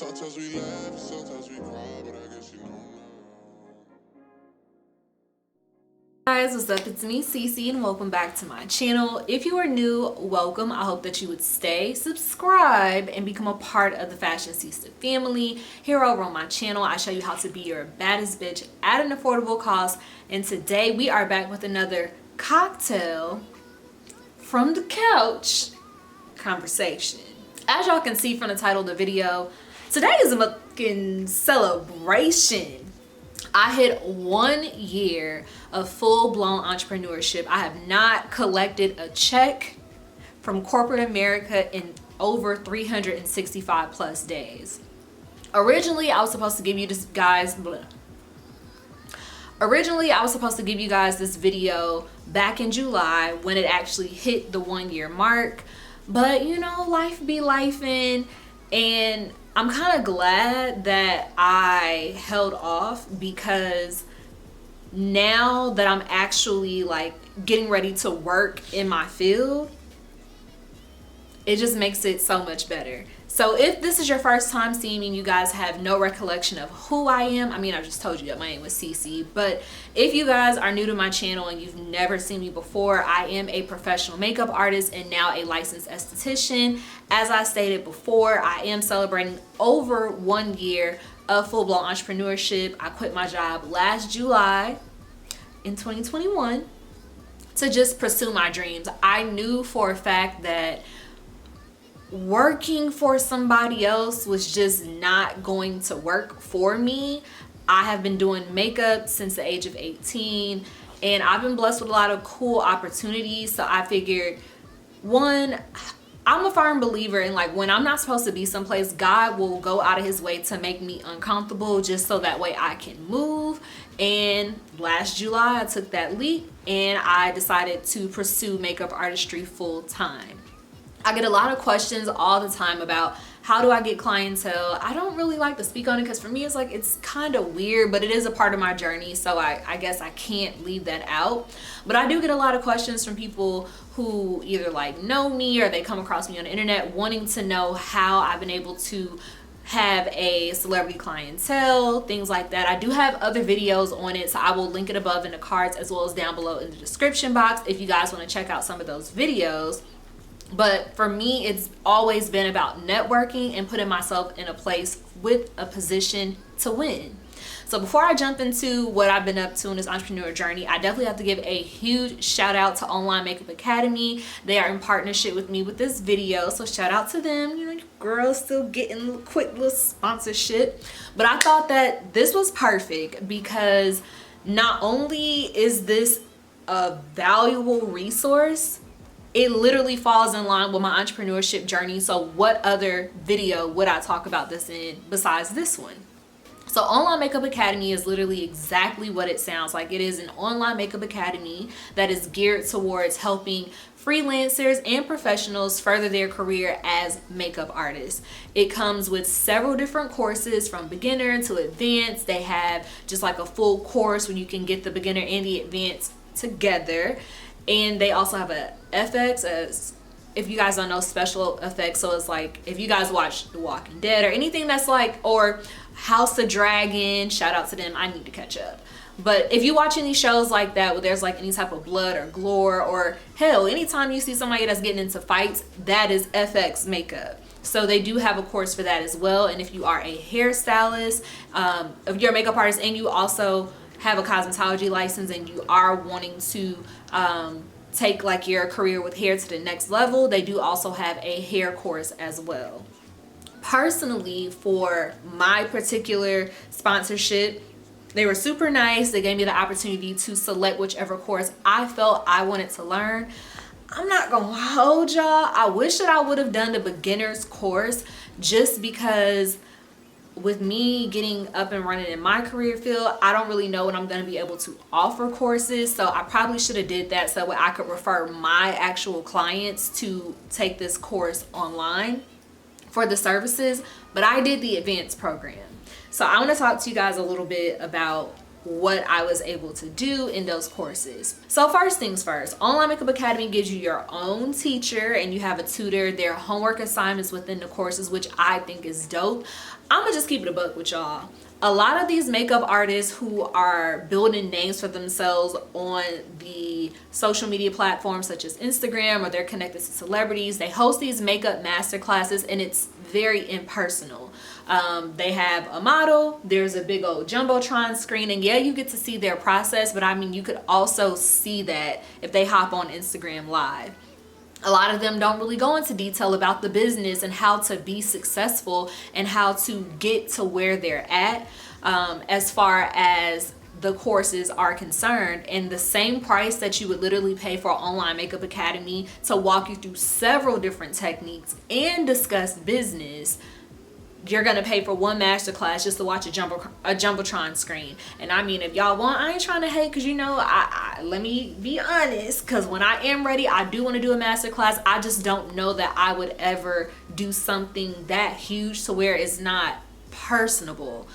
Sometimes we laugh, sometimes we cry, but I guess you know now. Guys, what's up? It's me, Cece, and welcome back to my channel. If you are new, welcome. I hope that you would stay, subscribe, and become a part of the Fashionceesta family. Here over on my channel, I show you how to be your baddest bitch at an affordable cost. And today we are back with another cocktail from the couch conversation. As y'all can see from the title of the video, today is a fucking celebration. I hit 1 year of full-blown entrepreneurship. I have not collected a check from corporate America in over 365 plus days. Originally, I was supposed to give you this video back in July when it actually hit the 1 year mark. But you know, life be lifing, and I'm kind of glad that I held off, because now that I'm actually like getting ready to work in my field, it just makes it so much better. So if this is your first time seeing me and you guys have no recollection of who I am, I mean, I just told you that my name was Cece, but if you guys are new to my channel and you've never seen me before, I am a professional makeup artist and now a licensed esthetician. As I stated before, I am celebrating over 1 year of full-blown entrepreneurship. I quit my job last July in 2021 to just pursue my dreams. I knew for a fact that working for somebody else was just not going to work for me. I have been doing makeup since the age of 18, and I've been blessed with a lot of cool opportunities. So I figured, one, I'm a firm believer in, like, when I'm not supposed to be someplace, God will go out of his way to make me uncomfortable just so that way I can move. And last July I took that leap and I decided to pursue makeup artistry full time. I get a lot of questions all the time about how do I get clientele. I don't really like to speak on it because for me it's like, it's kind of weird, but it is a part of my journey, so I guess I can't leave that out. But I do get a lot of questions from people who either like know me or they come across me on the internet wanting to know how I've been able to have a celebrity clientele, things like that. I do have other videos on it, so I will link it above in the cards as well as down below in the description box if you guys want to check out some of those videos. But for me, it's always been about networking and putting myself in a place with a position to win. So before I jump into what I've been up to in this entrepreneur journey, I definitely have to give a huge shout out to Online Makeup Academy. They are in partnership with me with this video, so shout out to them. You know, girls still getting quick little sponsorship. But I thought that this was perfect because not only is this a valuable resource, it literally falls in line with my entrepreneurship journey. So what other video would I talk about this in besides this one? So Online Makeup Academy is literally exactly what it sounds like. It is an online makeup academy that is geared towards helping freelancers and professionals further their career as makeup artists. It comes with several different courses from beginner to advanced. They have just like a full course where you can get the beginner and the advanced together. And they also have a FX, as if you guys don't know, special effects. So it's like if you guys watch The Walking Dead or anything that's like, or House of Dragon, shout out to them, I need to catch up. But if you watch any shows like that where there's like any type of blood or gore, or hell, anytime you see somebody that's getting into fights, that is FX makeup. So they do have a course for that as well. And if you are a hairstylist, if you're a makeup artist and you also have a cosmetology license and you are wanting to take like your career with hair to the next level, they do also have a hair course as well. Personally, for my particular sponsorship, they were super nice. They gave me the opportunity to select whichever course I felt I wanted to learn. I'm not gonna hold y'all, I wish that I would have done the beginner's course, just because with me getting up and running in my career field, I don't really know when I'm going to be able to offer courses. So I probably should have did that so that I could refer my actual clients to take this course online for the services. But I did the advanced program. So I want to talk to you guys a little bit about what I was able to do in those courses. So first things first, Online Makeup Academy gives you your own teacher and you have a tutor. There are homework assignments within the courses, which I think is dope. I'm gonna just keep it a buck with y'all. A lot of these makeup artists who are building names for themselves on the social media platforms such as Instagram, or they're connected to celebrities, they host these makeup masterclasses and it's very impersonal. They have a model, there's a big old jumbotron screen, and yeah, you get to see their process, but I mean, you could also see that if they hop on Instagram Live. A lot of them don't really go into detail about the business and how to be successful and how to get to where they're at, as far as the courses are concerned. And the same price that you would literally pay for Online Makeup Academy to walk you through several different techniques and discuss business, you're gonna pay for one masterclass just to watch a jumbotron screen. And I mean, if y'all want, I ain't trying to hate, because you know, let me be honest, because when I am ready, I do want to do a masterclass. I just don't know that I would ever do something that huge to where it's not personable,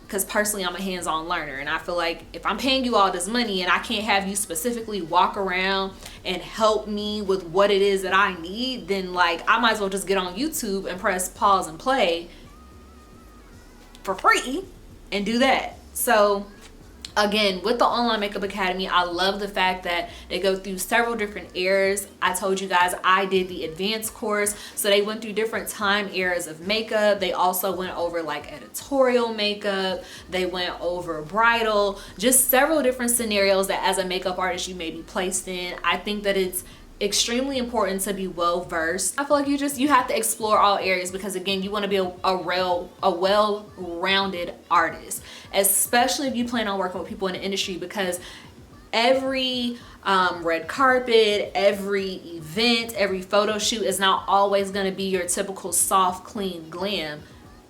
because personally I'm a hands-on learner, and I feel like if I'm paying you all this money and I can't have you specifically walk around and help me with what it is that I need, then like I might as well just get on YouTube and press pause and play for free and do that. So again, with the Online Makeup Academy, I love the fact that they go through several different eras. I told you guys I did the advanced course, so they went through different time eras of makeup. They also went over like editorial makeup, they went over bridal, just several different scenarios that as a makeup artist you may be placed in. I think that it's extremely important to be well versed. I feel like you have to explore all areas, because again, you want to be a well-rounded artist, especially if you plan on working with people in the industry, because every red carpet, every event, every photo shoot is not always going to be your typical soft, clean glam.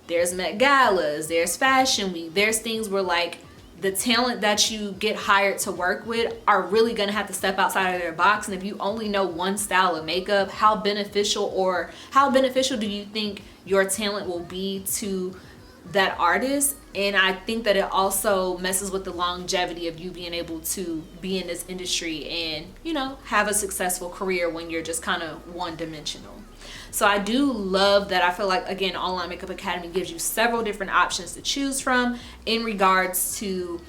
There's Met Galas, there's Fashion Week, there's things where like the talent that you get hired to work with are really gonna have to step outside of their box. And if you only know one style of makeup, how beneficial do you think your talent will be to that artist? And I think that it also messes with the longevity of you being able to be in this industry and, you know, have a successful career when you're just kind of one-dimensional. So I do love that. I feel like, again, Online Makeup Academy gives you several different options to choose from in regards to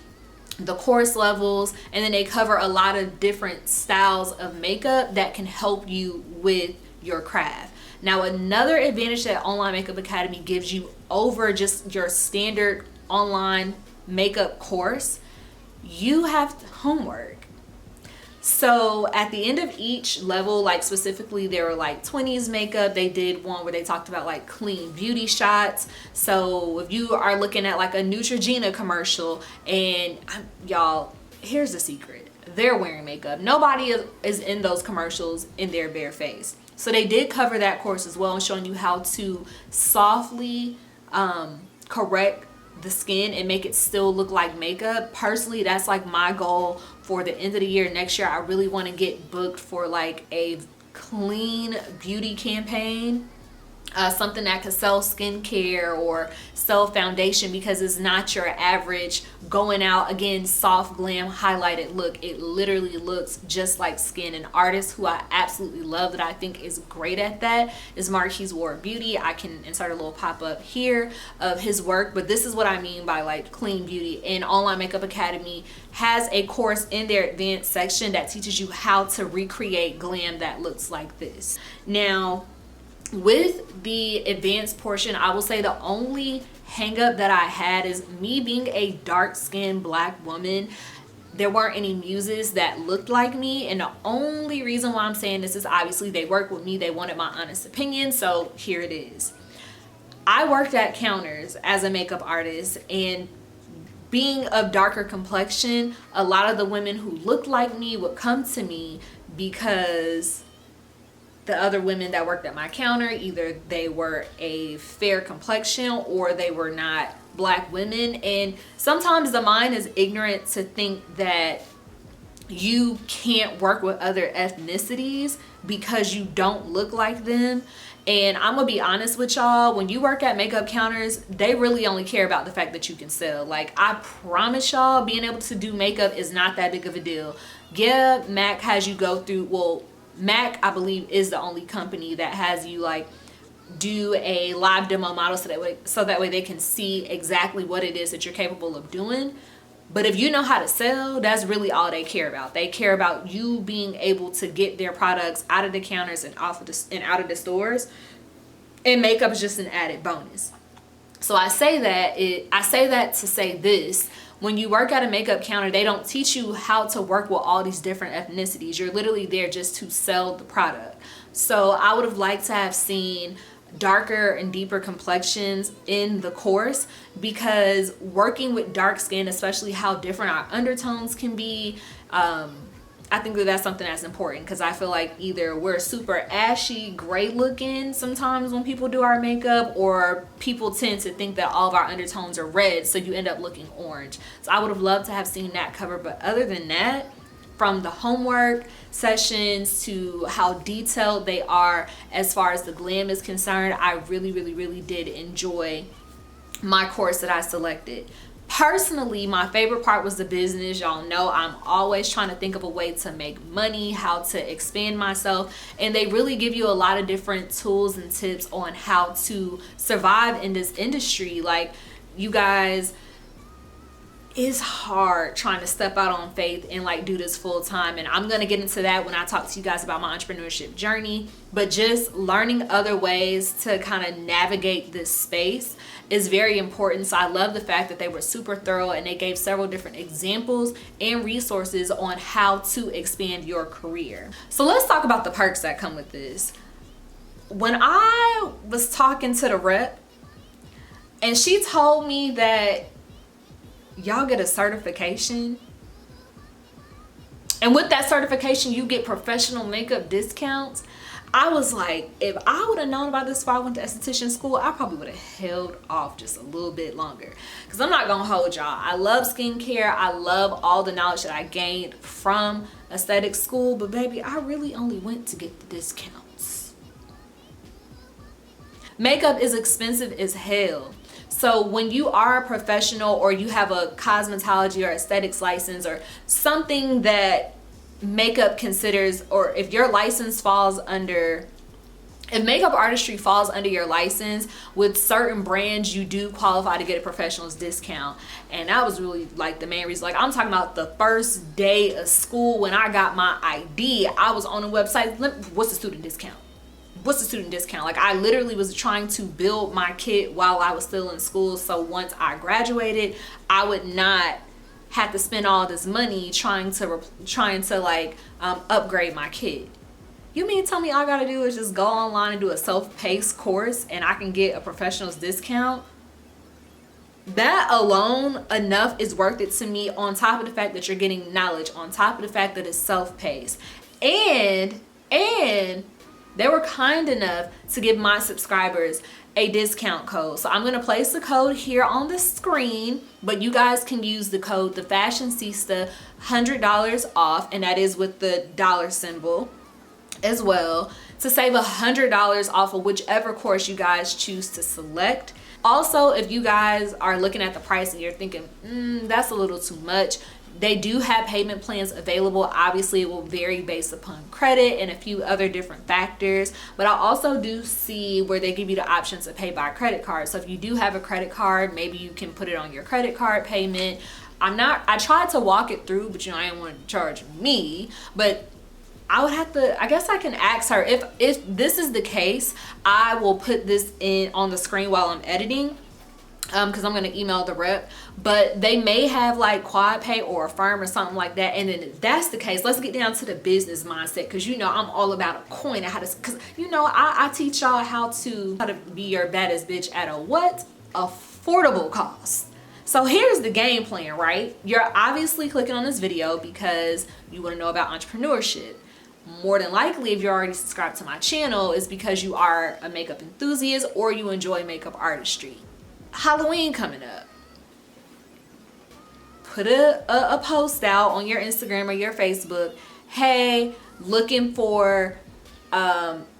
the course levels, and then they cover a lot of different styles of makeup that can help you with your craft. Now, another advantage that Online Makeup Academy gives you over just your standard online makeup course, you have homework. So at the end of each level, like specifically there were like 20s makeup. They did one where they talked about like clean beauty shots. So if you are looking at like a Neutrogena commercial, and y'all, here's the secret, they're wearing makeup. Nobody is in those commercials in their bare face. So they did cover that course as well, and showing you how to softly correct the skin and make it still look like makeup. Personally, that's like my goal for the end of the year. Next year, I really want to get booked for like a clean beauty campaign, something that could sell skincare or sell foundation, because it's not your average going out, again, soft glam highlighted look. It literally looks just like skin. An artist who I absolutely love that I think is great at that is Marquise Ward Beauty. I can insert a little pop-up here of his work, but this is what I mean by like clean beauty. And Online Makeup Academy has a course in their advanced section that teaches you how to recreate glam that looks like this. Now, with the advanced portion, I will say the only hang up that I had is me being a dark-skinned black woman. There weren't any muses that looked like me, and the only reason why I'm saying this is obviously they worked with me, they wanted my honest opinion, so here it is. I worked at counters as a makeup artist, and being of darker complexion, a lot of the women who looked like me would come to me because the other women that worked at my counter, either they were a fair complexion or they were not black women. And sometimes the mind is ignorant to think that you can't work with other ethnicities because you don't look like them. And I'm gonna be honest with y'all, when you work at makeup counters, they really only care about the fact that you can sell. Like, I promise y'all, being able to do makeup is not that big of a deal. Yeah, MAC has you go through, well, MAC, I believe, is the only company that has you like do a live demo model so that way they can see exactly what it is that you're capable of doing. But if you know how to sell, that's really all they care about. They care about you being able to get their products out of the counters and out of the stores. And makeup is just an added bonus. So I say that to say this. When you work at a makeup counter, they don't teach you how to work with all these different ethnicities. You're literally there just to sell the product. So I would have liked to have seen darker and deeper complexions in the course, because working with dark skin, especially how different our undertones can be, I think that that's something that's important, because I feel like either we're super ashy gray looking sometimes when people do our makeup, or people tend to think that all of our undertones are red, so you end up looking orange. So I would have loved to have seen that covered. But other than that, from the homework sessions to how detailed they are as far as the glam is concerned, I really, really, really did enjoy my course that I selected. Personally, my favorite part was the business. Y'all know I'm always trying to think of a way to make money, how to expand myself, and they really give you a lot of different tools and tips on how to survive in this industry. Like, you guys, it's hard trying to step out on faith and like do this full time, and I'm gonna get into that when I talk to you guys about my entrepreneurship journey. But just learning other ways to kind of navigate this space is very important. So I love the fact that they were super thorough and they gave several different examples and resources on how to expand your career. So let's talk about the perks that come with this. When I was talking to the rep and she told me that y'all get a certification, and with that certification you get professional makeup discounts, I was like, if I would have known about this before I went to esthetician school, I probably would have held off just a little bit longer. Because I'm not gonna hold y'all, I love skincare, I love all the knowledge that I gained from aesthetic school, but baby, I really only went to get the discounts. Makeup is expensive as hell. So when you are a professional, or you have a cosmetology or aesthetics license, or something that makeup considers, or if your license falls under, if makeup artistry falls under your license, with certain brands you do qualify to get a professional's discount. And that was really like the main reason. Like, I'm talking about the first day of school when I got my ID, I was on a website, what's the student discount? What's the student discount? Like, I literally was trying to build my kit while I was still in school, so once I graduated, I would not have to spend all this money trying to like upgrade my kit. You mean tell me all I gotta do is just go online and do a self-paced course and I can get a professional's discount? That alone enough is worth it to me, on top of the fact that you're getting knowledge, on top of the fact that it's self-paced. And they were kind enough to give my subscribers a discount code. So I'm going to place the code here on the screen, but you guys can use the code thefashionceesta, $100 off, and that is with the dollar symbol as well, to save $100 off of whichever course you guys choose to select. Also, if you guys are looking at the price and you're thinking, that's a little too much, they do have payment plans available. Obviously, it will vary based upon credit and a few other different factors. But I also do see where they give you the option to pay by credit card. So if you do have a credit card, maybe you can put it on your credit card payment. I tried to walk it through, but I didn't want to charge me. But I would have to, I guess I can ask her. If this is the case, I will put this in on the screen while I'm editing. Because I'm going to email the rep, but they may have like quad pay or Affirm or something like that. And then if that's the case, let's get down to the business mindset, because I'm all about a coin and how to, because I teach y'all how to be your baddest bitch at a what? Affordable cost. So here's the game plan, right? You're obviously clicking on this video because you want to know about entrepreneurship. More than likely, if you're already subscribed to my channel, it's because you are a makeup enthusiast or you enjoy makeup artistry. Halloween coming up. put a post out on your Instagram or your Facebook. Hey, looking for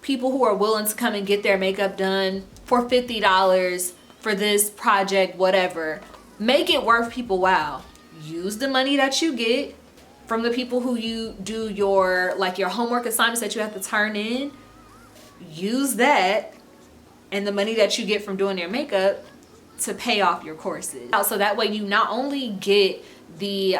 people who are willing to come and get their makeup done for $50 for this project, whatever. Make it worth people while. Use the money that you get from the people who you do your homework assignments that you have to turn in. Use that and the money that you get from doing their makeup to pay off your courses. So that way you not only get the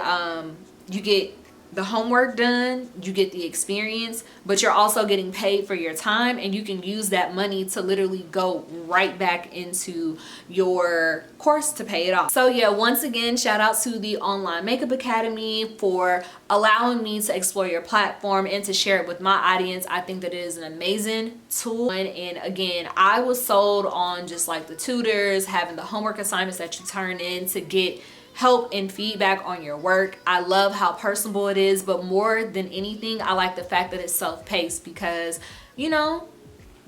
homework done, you get the experience, but you're also getting paid for your time, and you can use that money to literally go right back into your course to pay it off. So yeah, once again, shout out to the Online Makeup Academy for allowing me to explore your platform and to share it with my audience. I think that it is an amazing tool. And again, I was sold on just like the tutors, having the homework assignments that you turn in to get help and feedback on your work. I love how personable it is, but more than anything, I like the fact that it's self-paced because, you know,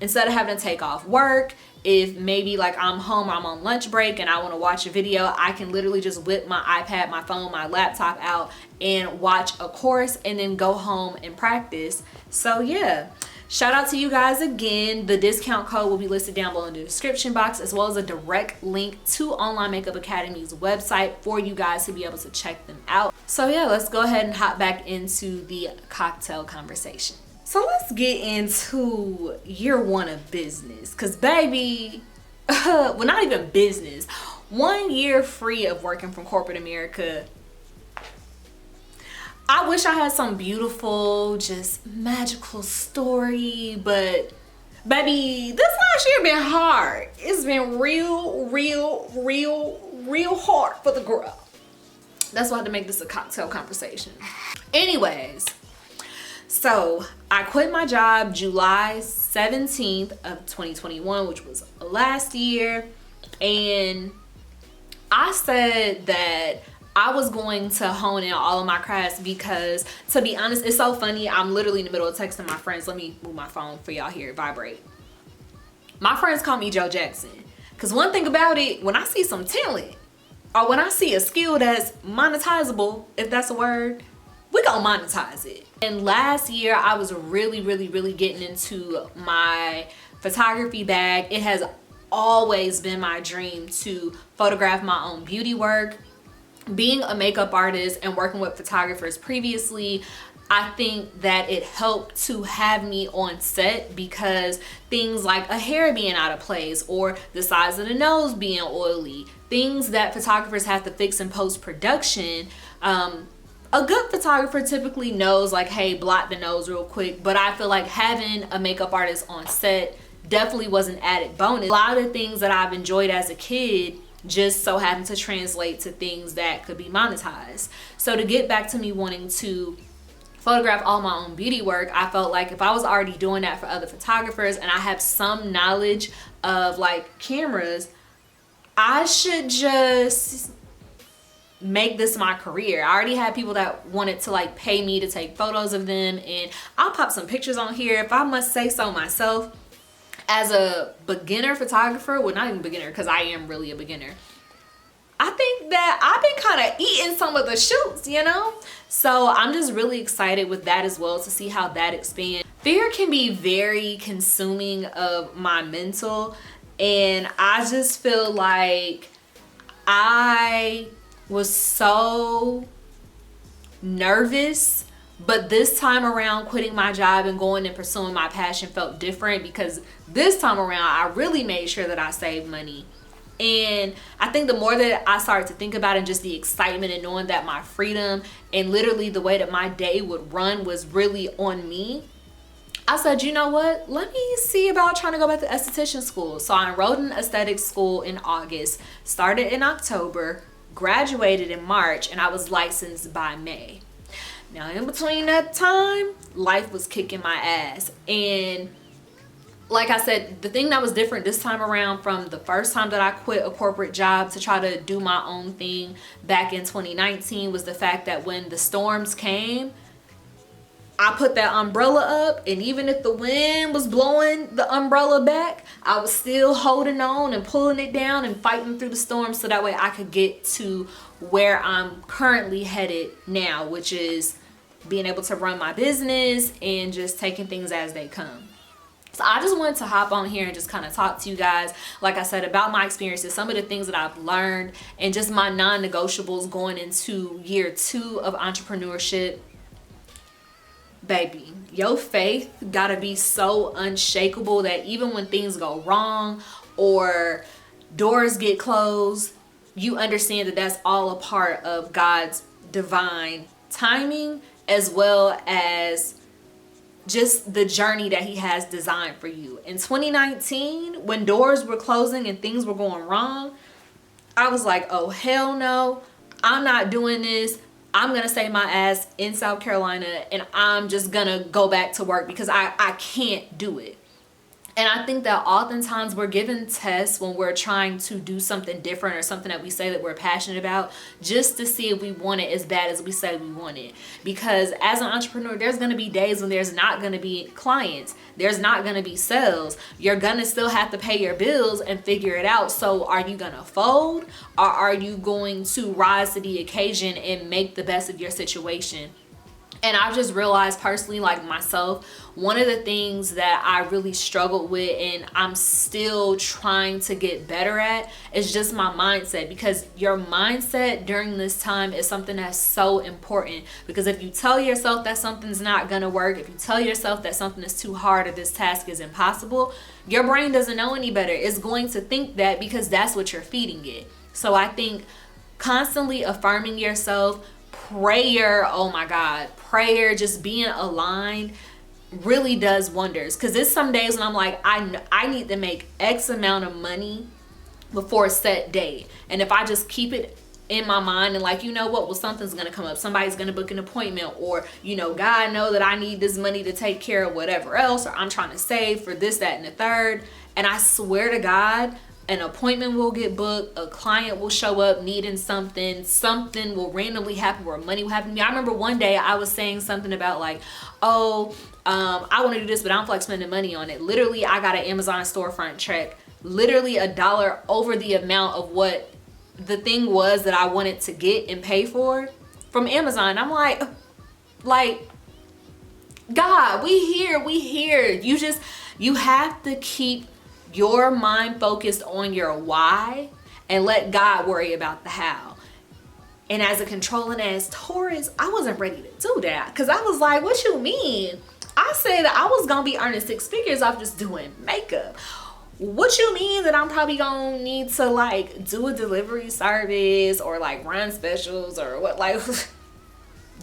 instead of having to take off work, if maybe like I'm home or I'm on lunch break and I want to watch a video, I can literally just whip my iPad, my phone, my laptop out and watch a course and then go home and practice. So yeah. Shout out to you guys again. The discount code will be listed down below in the description box, as well as a direct link to Online Makeup Academy's website for you guys to be able to check them out. So yeah, let's go ahead and hop back into the cocktail conversation. So let's get into year one of business, because baby, well, not even business, 1 year free of working from corporate America. I wish I had some beautiful, just magical story, but baby, this last year been hard. It's been real hard for the girl. That's why I had to make this a cocktail conversation. Anyways, so I quit my job July 17th of 2021, which was last year, and I said that I was going to hone in all of my crafts because, to be honest, it's so funny. I'm literally in the middle of texting my friends. Let me move my phone for y'all here, vibrate. My friends call me Joe Jackson. Because one thing about it, when I see some talent or when I see a skill that's monetizable, if that's a word, we gonna monetize it. And last year, I was really getting into my photography bag. It has always been my dream to photograph my own beauty work. Being a makeup artist and working with photographers previously, I think that it helped to have me on set because things like a hair being out of place or the size of the nose being oily, things that photographers have to fix in post-production, a good photographer typically knows like, hey, blot the nose real quick. But I feel like having a makeup artist on set definitely was an added bonus. A lot of the things that I've enjoyed as a kid just so happen to translate to things that could be monetized. So to get back to me wanting to photograph all my own beauty work, I felt like if I was already doing that for other photographers and I have some knowledge of like cameras, I should just make this my career. I already had people that wanted to like pay me to take photos of them, and I'll pop some pictures on here if I must say so myself. As a beginner photographer, well, not even beginner because I am really a beginner, I think that I've been kind of eating some of the shoots, you know? So I'm just really excited with that as well to see how that expands. Fear can be very consuming of my mental, and I just feel like I was so nervous. But this time around, quitting my job and going and pursuing my passion felt different because this time around, I really made sure that I saved money. And I think the more that I started to think about it, and just the excitement and knowing that my freedom and literally the way that my day would run was really on me, I said, you know what? Let me see about trying to go back to esthetician school. So I enrolled in aesthetics school in August, started in October, graduated in March, and I was licensed by May. Now, in between that time, life was kicking my ass. And like I said, the thing that was different this time around from the first time that I quit a corporate job to try to do my own thing back in 2019 was the fact that when the storms came, I put that umbrella up, and even if the wind was blowing the umbrella back, I was still holding on and pulling it down and fighting through the storm so that way I could get to where I'm currently headed now, which is being able to run my business and just taking things as they come. So I just wanted to hop on here and just kind of talk to you guys, like I said, about my experiences, some of the things that I've learned, and just my non-negotiables going into year 2 of entrepreneurship. Baby, your faith gotta be so unshakable that even when things go wrong or doors get closed, you understand that that's all a part of God's divine timing, as well as just the journey that he has designed for you. In 2019, when doors were closing and things were going wrong, I was like, oh hell no, I'm not doing this. I'm gonna stay my ass in South Carolina and I'm just gonna go back to work because I can't do it. And I think that oftentimes we're given tests when we're trying to do something different or something that we say that we're passionate about, just to see if we want it as bad as we say we want it. Because as an entrepreneur, there's going to be days when there's not going to be clients. There's not going to be sales. You're going to still have to pay your bills and figure it out. So are you going to fold, or are you going to rise to the occasion and make the best of your situation? And I've just realized personally, like myself, one of the things that I really struggled with and I'm still trying to get better at is just my mindset. Because your mindset during this time is something that's so important. Because if you tell yourself that something's not gonna work, if you tell yourself that something is too hard or this task is impossible, your brain doesn't know any better. It's going to think that because that's what you're feeding it. So I think constantly affirming yourself, prayer, oh my God, prayer, just being aligned really does wonders. Because there's some days when I'm like, I need to make X amount of money before a set date. And if I just keep it in my mind and like, you know what, well, something's gonna come up, somebody's gonna book an appointment, or you know, God know that I need this money to take care of whatever else, or I'm trying to save for this, that, and the third. And I swear to God, an appointment will get booked, a client will show up needing something, something will randomly happen where money will happen to me. I remember one day I was saying something about like, oh, I want to do this, but I don't feel like spending money on it. Literally, I got an Amazon storefront check, literally $1 over the amount of what the thing was that I wanted to get and pay for from Amazon. I'm like, God, we here. You have to keep your mind focused on your why and let God worry about the how. And as a controlling ass Taurus, I wasn't ready to do that, because I was like, what you mean? I said that I was gonna be earning 6 figures off just doing makeup. What you mean that I'm probably gonna need to like do a delivery service or like run specials or what? Like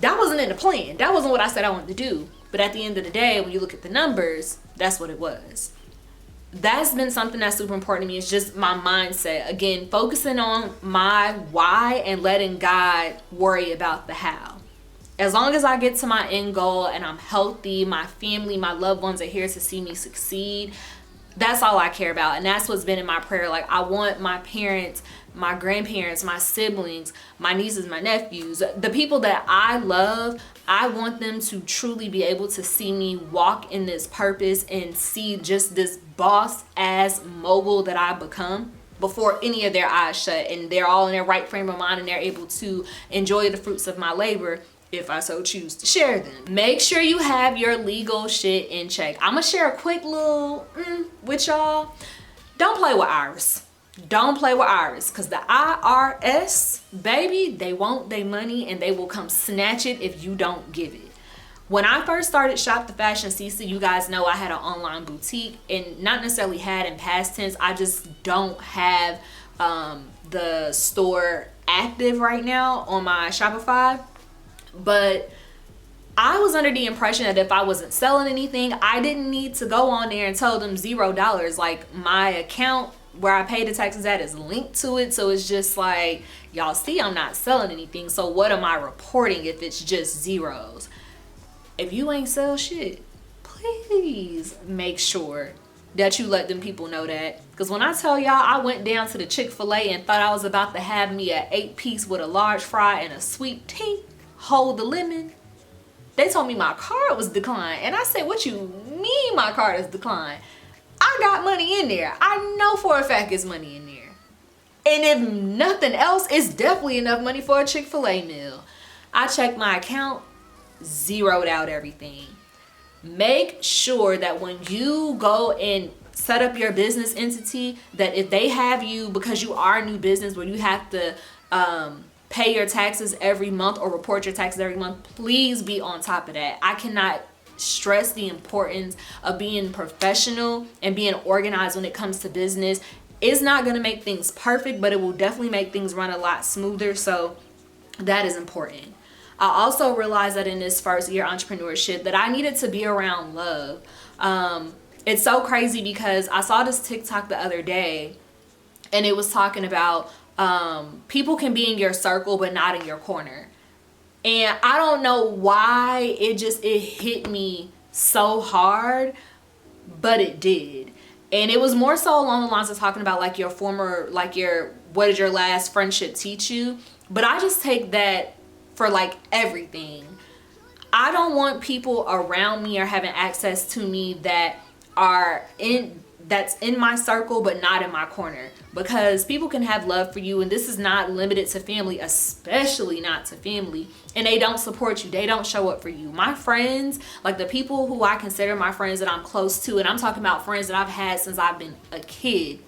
that wasn't in the plan. That wasn't what I said I wanted to do. But at the end of the day, when you look at the numbers, that's what it was. That's been something that's super important to me. It's just my mindset. Again, focusing on my why and letting God worry about the how. As long as I get to my end goal and I'm healthy, my family, my loved ones are here to see me succeed, that's all I care about. And that's what's been in my prayer. Like, I want my parents, my grandparents, my siblings, my nieces, my nephews, the people that I love, I want them to truly be able to see me walk in this purpose and see just this boss ass mogul that I become before any of their eyes shut, and they're all in their right frame of mind and they're able to enjoy the fruits of my labor if I so choose to share them. Make sure you have your legal shit in check. I'm gonna share a quick little with y'all. Don't play with Iris. Don't play with Iris, because the IRS, baby, they want their money and they will come snatch it if you don't give it. When I first started Shop the Fashionceesta, you guys know I had an online boutique, and not necessarily had in past tense. I just don't have the store active right now on my Shopify. But I was under the impression that if I wasn't selling anything, I didn't need to go on there and tell them $0. Like, my account where I pay the taxes at is linked to it. So it's just like, y'all see I'm not selling anything. So what am I reporting if it's just zeros? If you ain't sell shit, please make sure that you let them people know that. Because when I tell y'all I went down to the Chick-fil-A and thought I was about to have me an 8-piece with a large fry and a sweet tea, hold the lemon, They told me my card was declined. And I said, what you mean my card is declined? I got money in there. I know for a fact it's money in there. And if nothing else, it's definitely enough money for a Chick-fil-A meal. I checked my account, zeroed out everything. Make sure that when you go and set up your business entity, that if they have you, because you are a new business where you have to pay your taxes every month or report your taxes every month, please be on top of that. I cannot stress the importance of being professional and being organized when it comes to business. It's not going to make things perfect, but it will definitely make things run a lot smoother. So that is important. I also realized that in this first year entrepreneurship that I needed to be around love. It's so crazy because I saw this TikTok the other day and it was talking about people can be in your circle but not in your corner. And I don't know why it hit me so hard, but it did. And it was more so along the lines of talking about like what did your last friendship teach you? But I just take that for like everything. I don't want people around me or having access to me that's in my circle but not in my corner, because people can have love for you, and this is not limited to family, especially not to family, and they don't support you, they don't show up for you. My friends, like the people who I consider my friends that I'm close to, and I'm talking about friends that I've had since I've been a kid,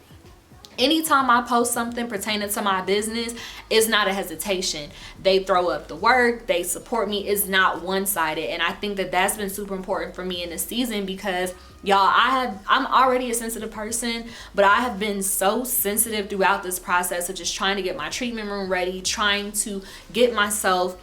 anytime I post something pertaining to my business, it's not a hesitation. They throw up the work, they support me. It's not one-sided. And I think that that's been super important for me in this season, because y'all, I'm already a sensitive person, but I have been so sensitive throughout this process of just trying to get my treatment room ready, trying to get myself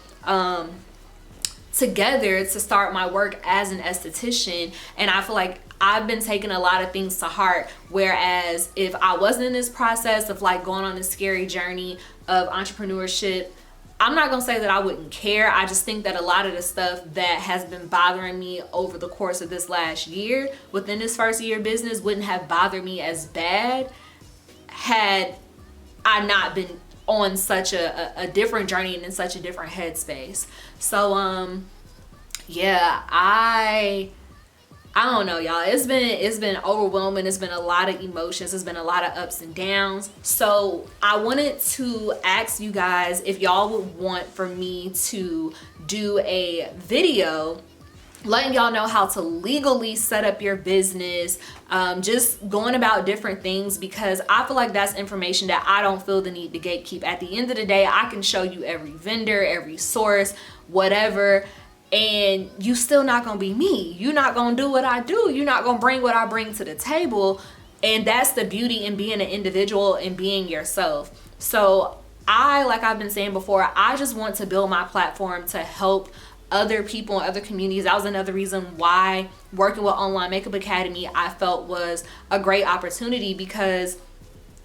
together to start my work as an esthetician. And I feel like I've been taking a lot of things to heart, whereas if I wasn't in this process of like going on this scary journey of entrepreneurship, I'm not gonna say that I wouldn't care. I just think that a lot of the stuff that has been bothering me over the course of this last year within this first year business wouldn't have bothered me as bad had I not been on such a different journey and in such a different headspace. So yeah, I don't know, y'all. It's been overwhelming. It's been a lot of emotions. It's been a lot of ups and downs. So I wanted to ask you guys if y'all would want for me to do a video letting y'all know how to legally set up your business, just going about different things, because I feel like that's information that I don't feel the need to gatekeep. At the end of the day, I can show you every vendor, every source, whatever, and you still not gonna be me. You're not gonna do what I do. You're not gonna bring what I bring to the table. And that's the beauty in being an individual and being yourself. So like I've been saying before, I just want to build my platform to help other people in other communities. That was another reason why working with Online Makeup Academy I felt was a great opportunity, because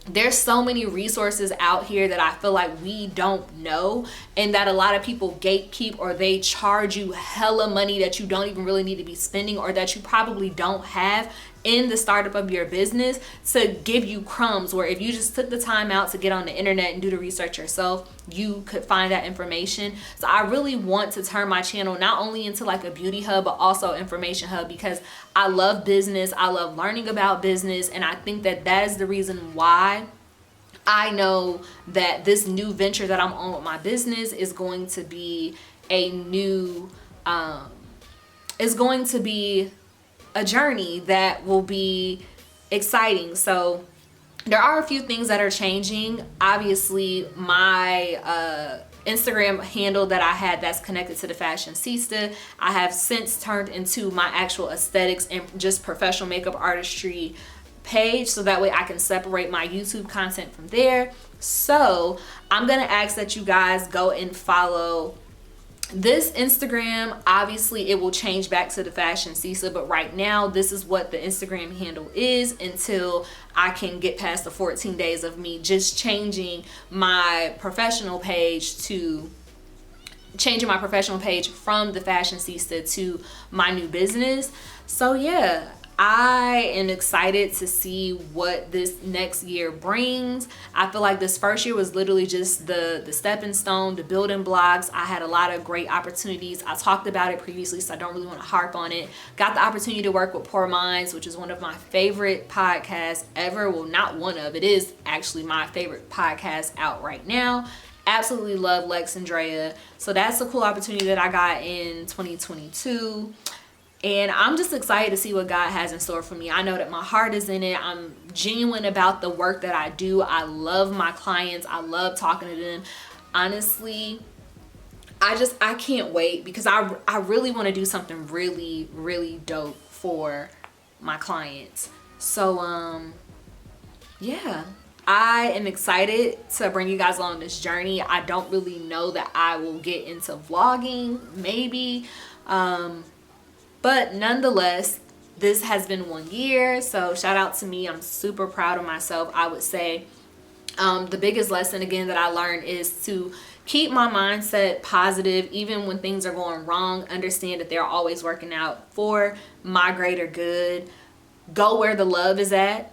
there's so many resources out here that I feel like we don't know, and that a lot of people gatekeep, or they charge you hella money that you don't even really need to be spending, or that you probably don't have in the startup of your business, to give you crumbs, where if you just took the time out to get on the internet and do the research yourself, you could find that information. So I really want to turn my channel not only into like a beauty hub, but also information hub, because I love business. I love learning about business. And I think that that is the reason why I know that this new venture that I'm on with my business is going to be a new, is going to be a journey that will be exciting. So there are a few things that are changing. Obviously, my Instagram handle that I had that's connected to the Fashionceesta, I have since turned into my actual aesthetics and just professional makeup artistry page, so that way I can separate my YouTube content from there. So I'm gonna ask that you guys go and follow this Instagram. Obviously it will change back to the Fashionceesta, but right now this is what the Instagram handle is until I can get past the 14 days of me just changing my professional page from the Fashionceesta to my new business. So yeah, I am excited to see what this next year brings. I feel like this first year was literally just the stepping stone, the building blocks. I had a lot of great opportunities. I talked about it previously, so I don't really want to harp on it. Got the opportunity to work with Poor Minds, which is one of my favorite podcasts ever. Well, not one of, it is actually my favorite podcast out right now. Absolutely love Lex and Drea. So that's a cool opportunity that I got in 2022. And I'm just excited to see what God has in store for me. I know that my heart is in it. I'm genuine about the work that I do. I love my clients. I love talking to them. Honestly, I can't wait, because I really want to do something really, really dope for my clients. So, yeah. I am excited to bring you guys along this journey. I don't really know that I will get into vlogging, maybe. But nonetheless, this has been 1 year. So shout out to me. I'm super proud of myself. I would say the biggest lesson, again, that I learned is to keep my mindset positive, even when things are going wrong. Understand that they're always working out for my greater good. Go where the love is at.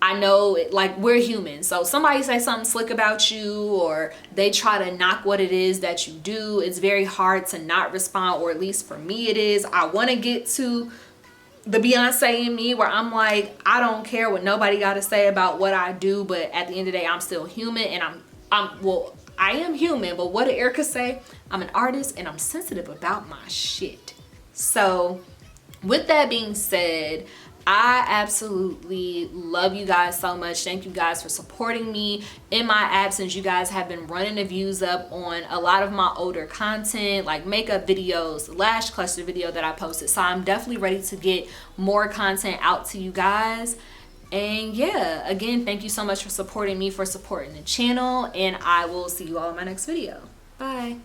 I know, like, we're human. So somebody say something slick about you, or they try to knock what it is that you do, it's very hard to not respond, or at least for me it is. I want to get to the Beyonce in me where I'm like, I don't care what nobody got to say about what I do, but at the end of the day, I'm still human, and I am human, but what did Erica say? I'm an artist and I'm sensitive about my shit. So with that being said, I absolutely love you guys so much. Thank you guys for supporting me in my absence. You guys have been running the views up on a lot of my older content, like makeup videos, lash cluster video that I posted. So I'm definitely ready to get more content out to you guys. And yeah, again, thank you so much for supporting me, for supporting the channel, and I will see you all in my next video. Bye.